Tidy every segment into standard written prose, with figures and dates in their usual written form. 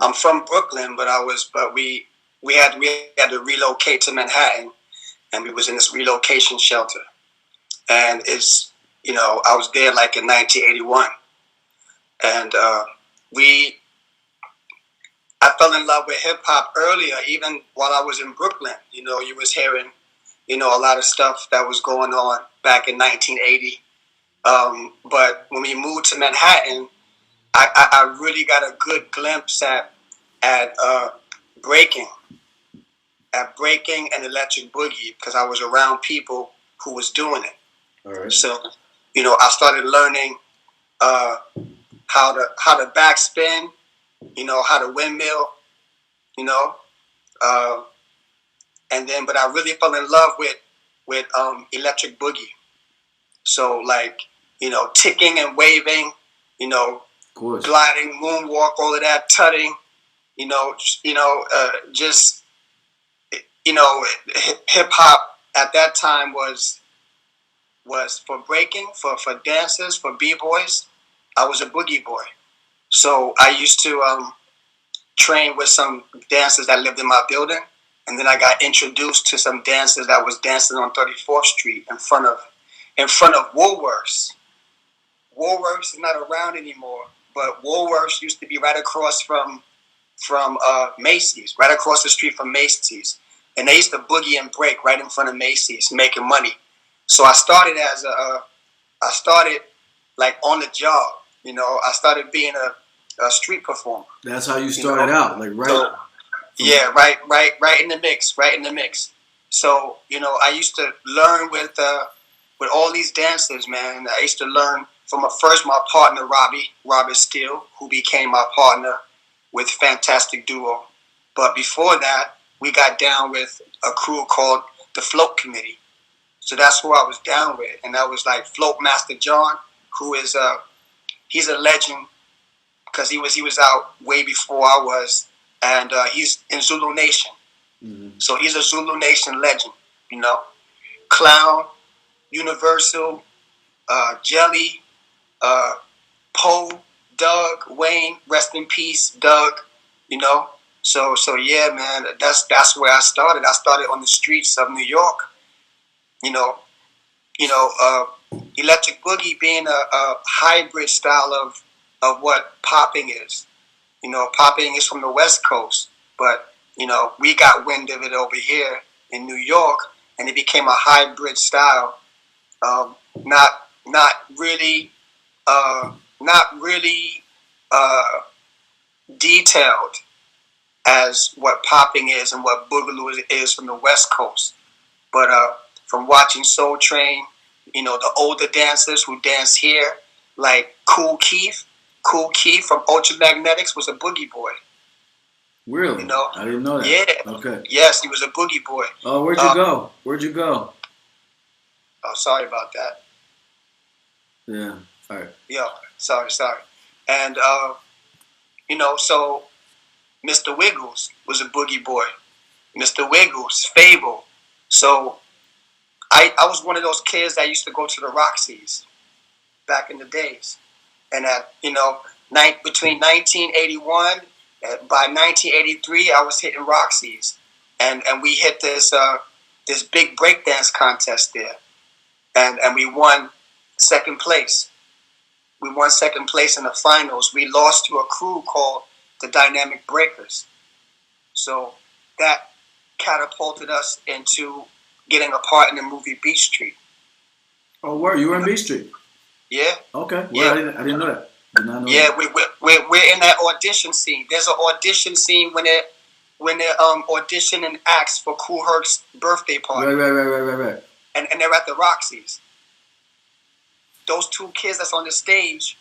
I'm from Brooklyn, but we had to relocate to Manhattan, and we was in this relocation shelter, and I was there like in 1981, and we I fell in love with hip hop earlier, even while I was in Brooklyn. You was hearing, a lot of stuff that was going on back in 1980. But when we moved to Manhattan, I really got a good glimpse at breaking, and electric boogie because I was around people who was doing it. All right. So, I started learning how to backspin, how to windmill, you know, uh, but I really fell in love with electric boogie. So like, ticking and waving, gliding, moonwalk, all of that, tutting, just hip hop at that time was for breaking, for dancers, for b-boys. I was a boogie boy. So I used to train with some dancers that lived in my building, and then I got introduced to some dancers that was dancing on 34th Street in front of Woolworths. Woolworths is not around anymore, but Woolworths used to be right across from Macy's, right across the street from Macy's, and they used to boogie and break right in front of Macy's, making money. So I started like on the job. I started being a street performer. That's how you started out, like right. So, yeah, right in the mix. So I used to learn with all these dancers, man. I used to learn from my partner Robert Steele, who became my partner with Fantastic Duo. But before that, we got down with a crew called the Float Committee. So that's who I was down with, and that was like Float Master John, who is he's a legend because he was out way before I was, and he's in Zulu Nation. Mm-hmm. So he's a Zulu Nation legend, Clown, Universal, Jelly, Poe, Doug, Wayne, rest in peace, Doug. So yeah, man, that's where I started. I started on the streets of New York. Electric boogie being a hybrid style of what popping is. Popping is from the West Coast, but we got wind of it over here in New York, and it became a hybrid style. Not really detailed as what popping is and what boogaloo is from the West Coast, but from watching Soul Train, the older dancers who dance here, like Kool Keith from Ultramagnetics was a boogie boy. Really? I didn't know that. Yeah. Okay. Yes, he was a boogie boy. Oh, where'd you go? Where'd you go? Oh, sorry about that. Yeah. All right. Yeah. Sorry. And so Mr. Wiggles was a boogie boy. Mr. Wiggles, Fable. So I was one of those kids that used to go to the Roxy's back in the days. And between 1981 by 1983, I was hitting Roxy's, and we hit this big breakdance contest there, and we won second place. We won second place in the finals. We lost to a crew called the Dynamic Breakers. So that catapulted us into getting a part in the movie Beat Street. Oh, where you were in Beat Street? Yeah. Okay. Well, yeah. I didn't know that. Did not know yeah, that. We're in that audition scene. There's an audition scene when they're auditioning acts for Kool Herc's birthday party. Right. And they're at the Roxy's. Those two kids that's on the stage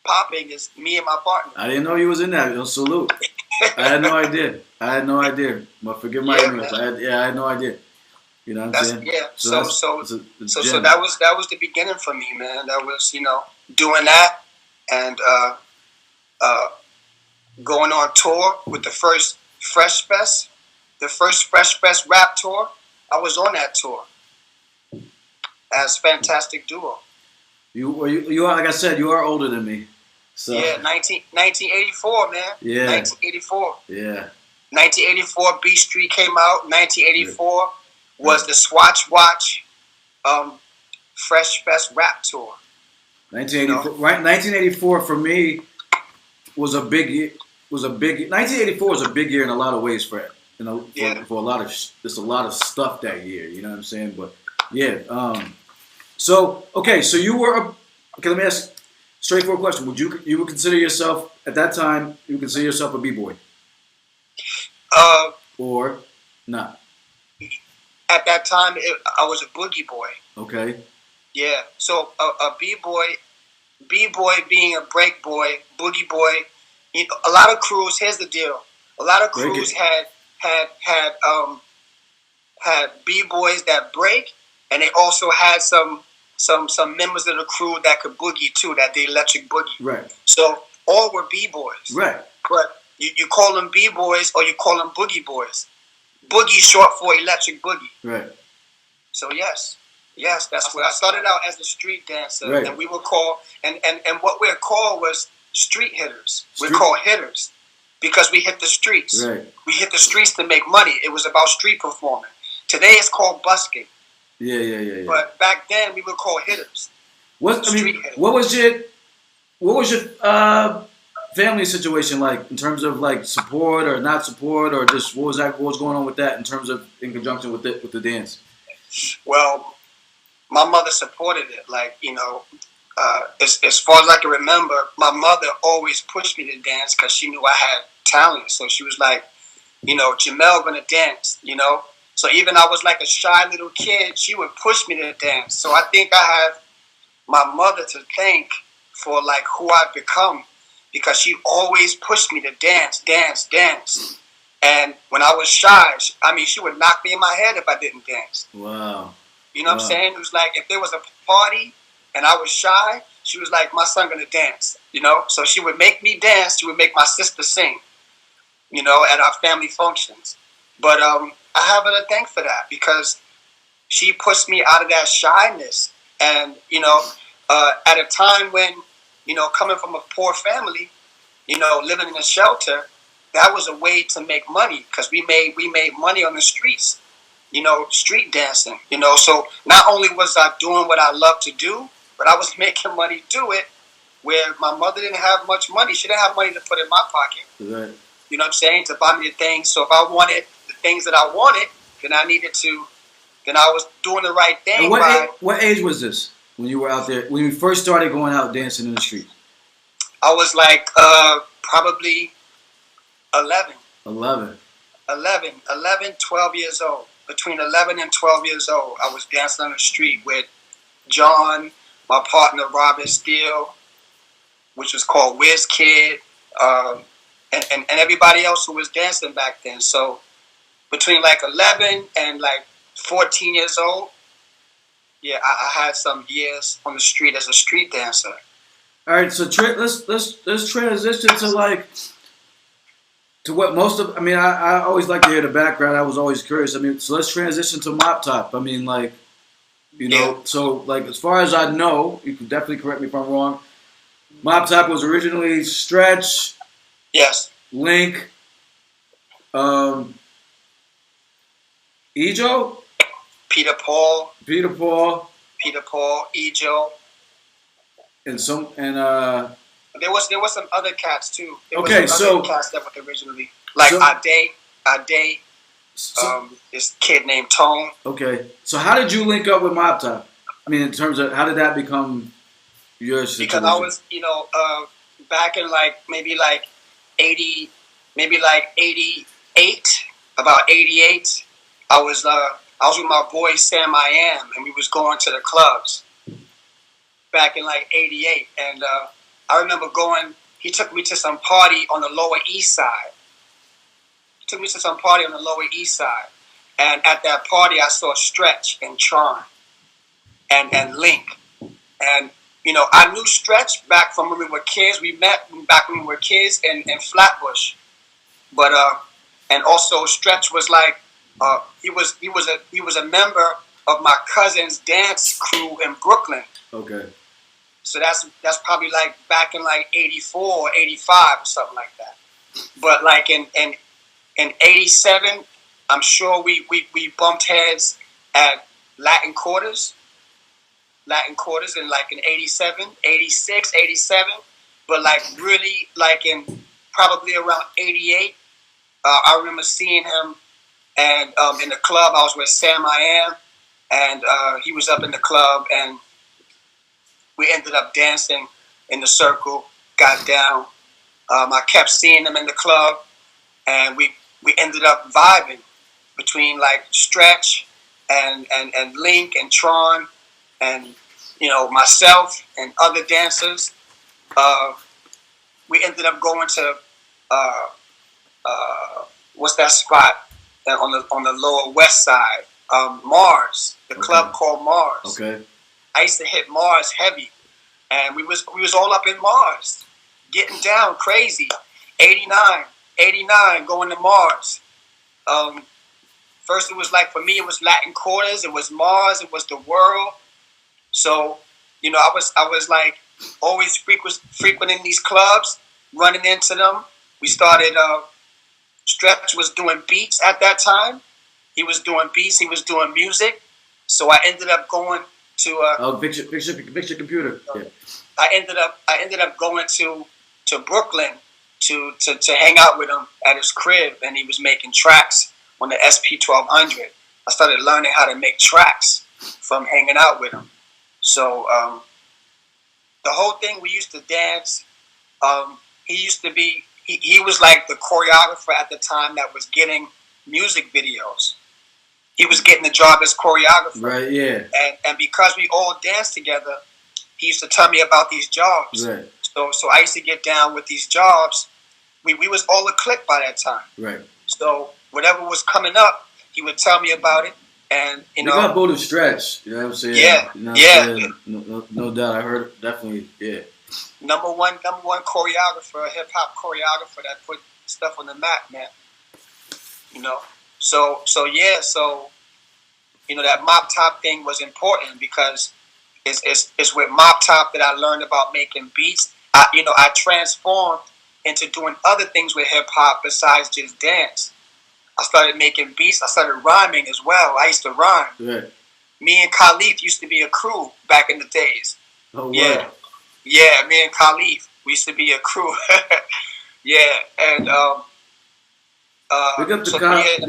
popping is me and my partner. I didn't know you was in that. Salute. I had no idea. But forgive my ignorance. I had no idea. You know what I'm saying? Yeah. So that was the beginning for me, man. That was doing that and going on tour with the first Fresh Fest, rap tour. I was on that tour as Fantastic Duo. You are, like I said, you are older than me. So Yeah, 1984, man. yeah, 1984. yeah. 1984, B Street came out. 1984 was the Swatch Watch Fresh Fest Rap Tour. 1984, right? 1984 for me was a big year. 1984 was a big year in a lot of ways for a lot of there's a lot of stuff that year. You know what I'm saying? But yeah. So okay, so you were okay. Let me ask straightforward question. You would consider yourself at that time? You would consider yourself a b-boy or not? At that time, I was a boogie boy. Okay. Yeah. So a b-boy being a break boy, boogie boy. A lot of crews. Here's the deal. A lot of crews had b-boys that break, and they also had some members of the crew that could boogie too, that the electric boogie. Right. So all were b-boys. Right. But you call them b-boys or you call them boogie boys. Boogie short for electric boogie. Right. So yes, that's where I started out as a street dancer, right. And we were called, and what we're called was street hitters. We're called hitters because we hit the streets. Right. We hit the streets to make money. It was about street performing. Today it's called busking. Yeah. But back then we were called hitters. What was your family situation like in terms of like support or not support, or just what was going on with that in terms of in conjunction with the dance? Well, my mother supported it. Like, as far as I can remember, my mother always pushed me to dance because she knew I had talent. So she was like, Jamel gonna dance, So even I was like a shy little kid, she would push me to dance. So I think I have my mother to thank for like who I've become, because she always pushed me to dance. And when I was shy, she would knock me in my head if I didn't dance. Wow. You know what I'm saying? It was like if there was a party and I was shy, she was like, my son gonna dance, So she would make me dance. She would make my sister sing, at our family functions. But I have her to thank for that because she pushed me out of that shyness. And, at a time when, coming from a poor family, living in a shelter, that was a way to make money because we made money on the streets, street dancing, So not only was I doing what I love to do, but I was making money do it where my mother didn't have much money. She didn't have money to put in my pocket. Right. You know what I'm saying? To buy me the things. So if I wanted the things that I wanted, then I was doing the right thing. And what age was this when you were out there, when you first started going out dancing in the street? I was like probably 11, 12 years old. Between 11 and 12 years old, I was dancing on the street with John, my partner Robert Steele, which was called Wiz Kid, and everybody else who was dancing back then. So between like 11 and like 14 years old, yeah, I had some years on the street as a street dancer. All right, so let's transition to what most of. I always like to hear the background. I was always curious. So let's transition to Mop Top. So like as far as I know, you can definitely correct me if I'm wrong. Mop Top was originally Stretch. Yes. Link. Ejo. Peter Paul, and Ejo. There was some other cats too. Other cats that were originally like Ade. This kid named Tone. Okay, so how did you link up with Mop Top? In terms of how did that become your situation? Because I was, back in maybe 88, about 88. I was with my boy Sam I Am, and we was going to the clubs back in 88. And I remember going. He took me to some party on the Lower East Side. And at that party, I saw Stretch and Tron and Link. And, I knew Stretch back from when we were kids. We met back when we were kids in Flatbush. But, and also Stretch was like, he was a member of my cousin's dance crew in Brooklyn. Okay. So that's probably like back in like 84 or 85 or something like that. But like in 87, I'm sure we bumped heads at Latin Quarters in like in 87, 86, 87. But like really like in probably around 88, I remember seeing him and in the club. I was with Sam I Am, and he was up in the club, and we ended up dancing in the circle, got down. I kept seeing him in the club, and we ended up vibing between like Stretch and Link and Tron and myself and other dancers. We ended up going to what's that spot on the lower west side? Mars, the club called Mars. Okay. I used to hit Mars heavy, and we was all up in Mars, getting down crazy. 89, going to Mars. First, it was like, for me, it was Latin Quarters, it was Mars, it was the world. So, I was like always frequenting these clubs, running into them. We started. Stretch was doing beats at that time. He was doing beats. He was doing music. So I ended up going to. Fix your computer. Yeah. I ended up going to Brooklyn to hang out with him at his crib, and he was making tracks on the SP 1200. I started learning how to make tracks from hanging out with him. So the whole thing, we used to dance. He used to be. He was like the choreographer at the time that was getting music videos. He was getting the job as choreographer. Right, yeah. And because we all danced together, he used to tell me about these jobs. Right. So I used to get down with these jobs. We was all a clique by that time. Right. So whatever was coming up, he would tell me about it. And, you got both of Stretch. You know what I'm saying? Yeah. You know what I'm saying? No doubt. I heard it. Definitely, yeah. Number one choreographer, hip hop choreographer that put stuff on the map, man. So that Mop Top thing was important because it's with Mop Top that I learned about making beats. I transformed into doing other things with hip hop besides just dance. I started making beats. I started rhyming as well. I used to rhyme. Right. Me and Khalif used to be a crew back in the days. Oh, yeah. Wow. Yeah, me and Khalif, we used to be a crew. Yeah, and the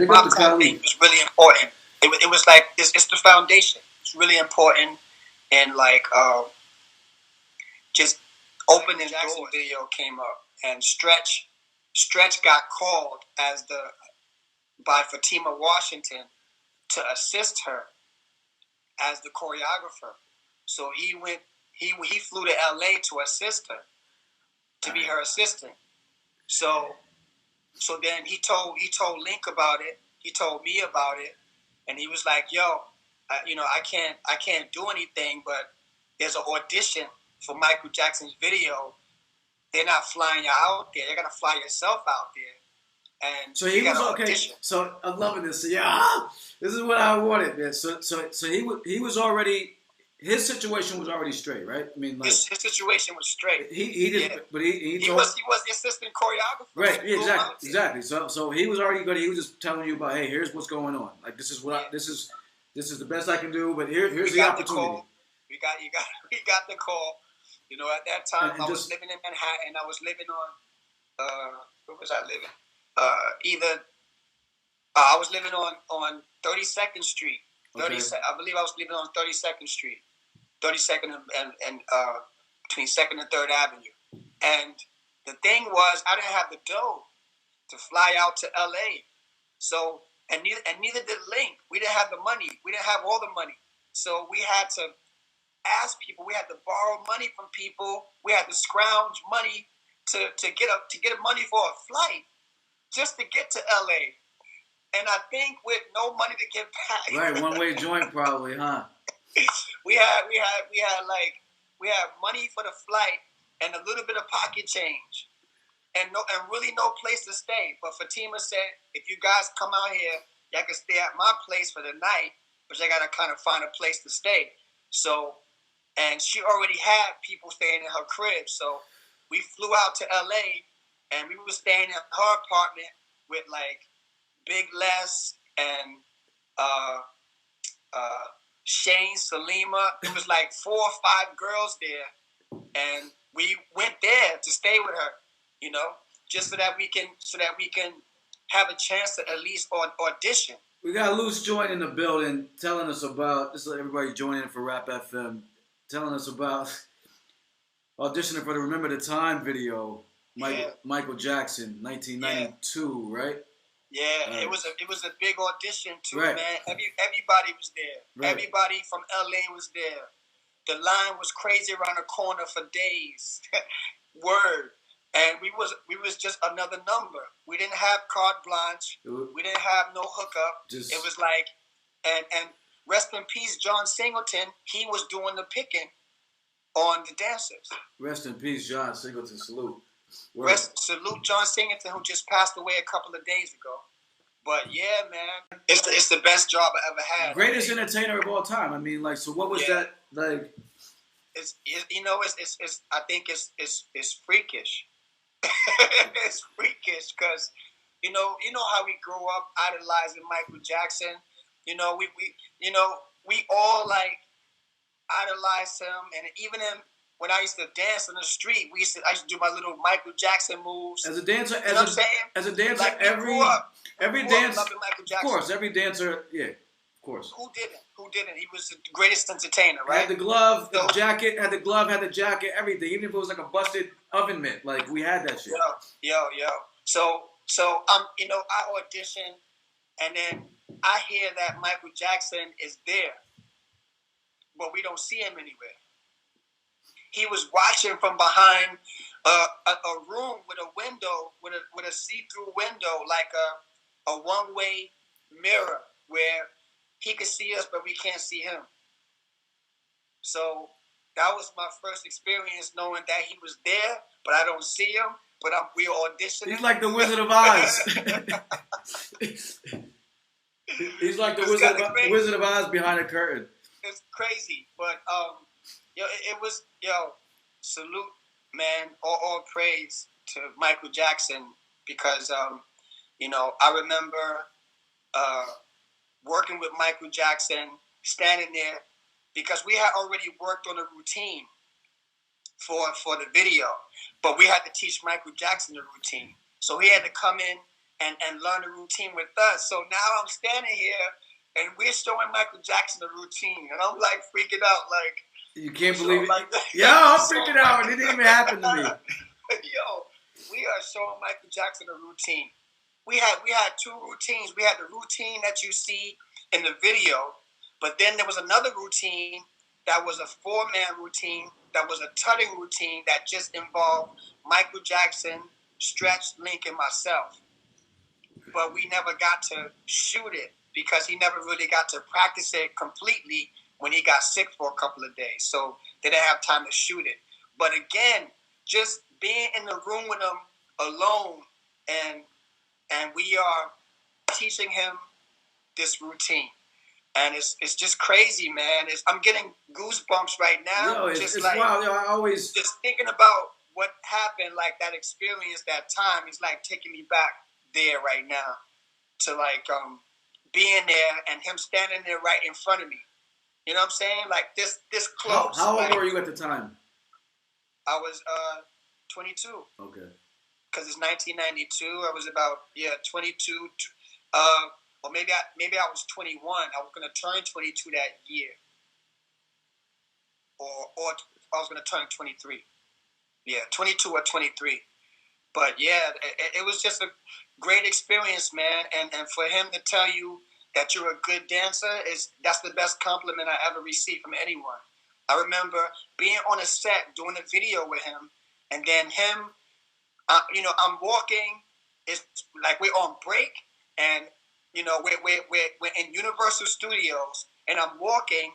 Mop Top thing was really important. It was like it's the foundation. It's really important, and like just opening Jackson video came up, and Stretch got called by Fatima Washington to assist her as the choreographer. So he went. He flew to LA to assist her, to be her assistant. So then he told Link about it. He told me about it, and he was like, "Yo, I can't do anything, but there's an audition for Michael Jackson's video. They're not flying you out there. They're gonna fly yourself out there." And so he was okay. Audition. So I'm loving this. So, yeah, this is what I wanted, man. So he was already. His situation was already straight, right? I mean, like, his situation was straight. He did, yeah. But he was the assistant choreographer. Right, exactly. So he was already good. He was just telling you about, hey, here's what's going on. Like this is what this is the best I can do. But here's the opportunity. We got the call. At that time I was living in Manhattan. I was living on where was I living? I was living on 32nd Street. I believe I was living on 32nd Street. 32nd and between 2nd and 3rd Avenue. And the thing was, I didn't have the dough to fly out to LA. So, and neither did Link. We didn't have the money. We didn't have all the money. So we had to ask people. We had to borrow money from people. We had to scrounge money to get money for a flight just to get to LA. And I think with no money to get back. Right, one-way joint probably, huh? We had money for the flight and a little bit of pocket change, and really no place to stay. But Fatima said, if you guys come out here, y'all can stay at my place for the night, but you gotta kind of find a place to stay. So and she already had people staying in her crib. So we flew out to LA, and we were staying in her apartment with like Big Les and Shane, Salima. It was like 4 or 5 girls there, and we went there to stay with her. You know, just so that we can have a chance to at least audition. We got Loose Joint in the building telling us about, this is everybody joining in for Rap FM, telling us about auditioning for the Remember the Time video, Michael Jackson, 1992, right? Yeah, it was a big audition too, right. Man. Everybody was there. Right. Everybody from LA was there. The line was crazy around the corner for days. Word. And we was just another number. We didn't have carte blanche. We didn't have no hookup. It was like, and rest in peace, John Singleton. He was doing the picking on the dancers. Rest in peace, John Singleton. Salute. Salute John Singleton, who just passed away a couple of days ago. But yeah, man, it's the best job I ever had. Greatest entertainer of all time. I mean, like, so what was that like? It's I think it's freakish. It's freakish because you know how we grew up idolizing Michael Jackson. We all like idolize him, and even him. When I used to dance on the street, I used to do my little Michael Jackson moves. As a dancer, you know what I'm saying? As a dancer, like every dancer, loving Michael Jackson. Of course, every dancer, yeah, of course. Who didn't? He was the greatest entertainer, right? Had the glove, the jacket, had the jacket, everything. Even if it was like a busted oven mitt, like we had that shit. Yo. So I audition, and then I hear that Michael Jackson is there, but we don't see him anywhere. He was watching from behind a room with a window, with a see-through window, like a one-way mirror where he could see us, but we can't see him. So that was my first experience knowing that he was there, but I don't see him. But we auditioning. He's like the Wizard of Oz. He's like the Wizard of Oz behind a curtain. It's crazy, but it was salute, man. All praise to Michael Jackson because I remember working with Michael Jackson, standing there because we had already worked on a routine for the video, but we had to teach Michael Jackson the routine. So he had to come in and learn the routine with us. So now I'm standing here and we're showing Michael Jackson the routine, and I'm like freaking out, like. You can't believe it. Yo, I'm freaking out. It didn't even happen to me. Yo, we are showing Michael Jackson a routine. We had 2 routines. We had the routine that you see in the video, but then there was another routine that was a 4-man routine, that was a tutting routine that just involved Michael Jackson, Stretch, Link, and myself. But we never got to shoot it because he never really got to practice it completely when he got sick for a couple of days. So they didn't have time to shoot it. But again, just being in the room with him alone and we are teaching him this routine. And it's just crazy, man. I'm getting goosebumps right now. Yo, it's like, wild. Yo, I always just thinking about what happened, like that experience, that time. It's like taking me back there right now to like being there and him standing there right in front of me. You know what I'm saying? Like this close. How old were you at the time? I was 22. Okay. Because it's 1992. I was about 22. Or maybe I was 21. I was gonna turn 22 that year. Or I was gonna turn 23. Yeah, 22 or 23. But yeah, it was just a great experience, man. And for him to tell you that you're a good dancer, that's the best compliment I ever received from anyone. I remember being on a set doing a video with him, and then him, I'm walking. It's like we're on break, and we're in Universal Studios, and I'm walking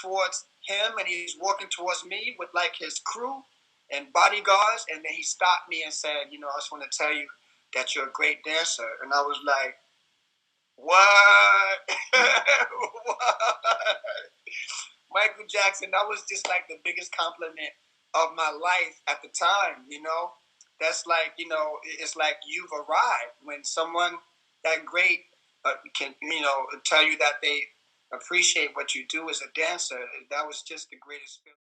towards him, and he's walking towards me with like his crew and bodyguards, and then he stopped me and said, I just want to tell you that you're a great dancer, and I was like, what? What? Michael Jackson, that was just like the biggest compliment of my life at the time, you know? That's like, you know, it's like you've arrived when someone that great can, you know, tell you that they appreciate what you do as a dancer. That was just the greatest feeling.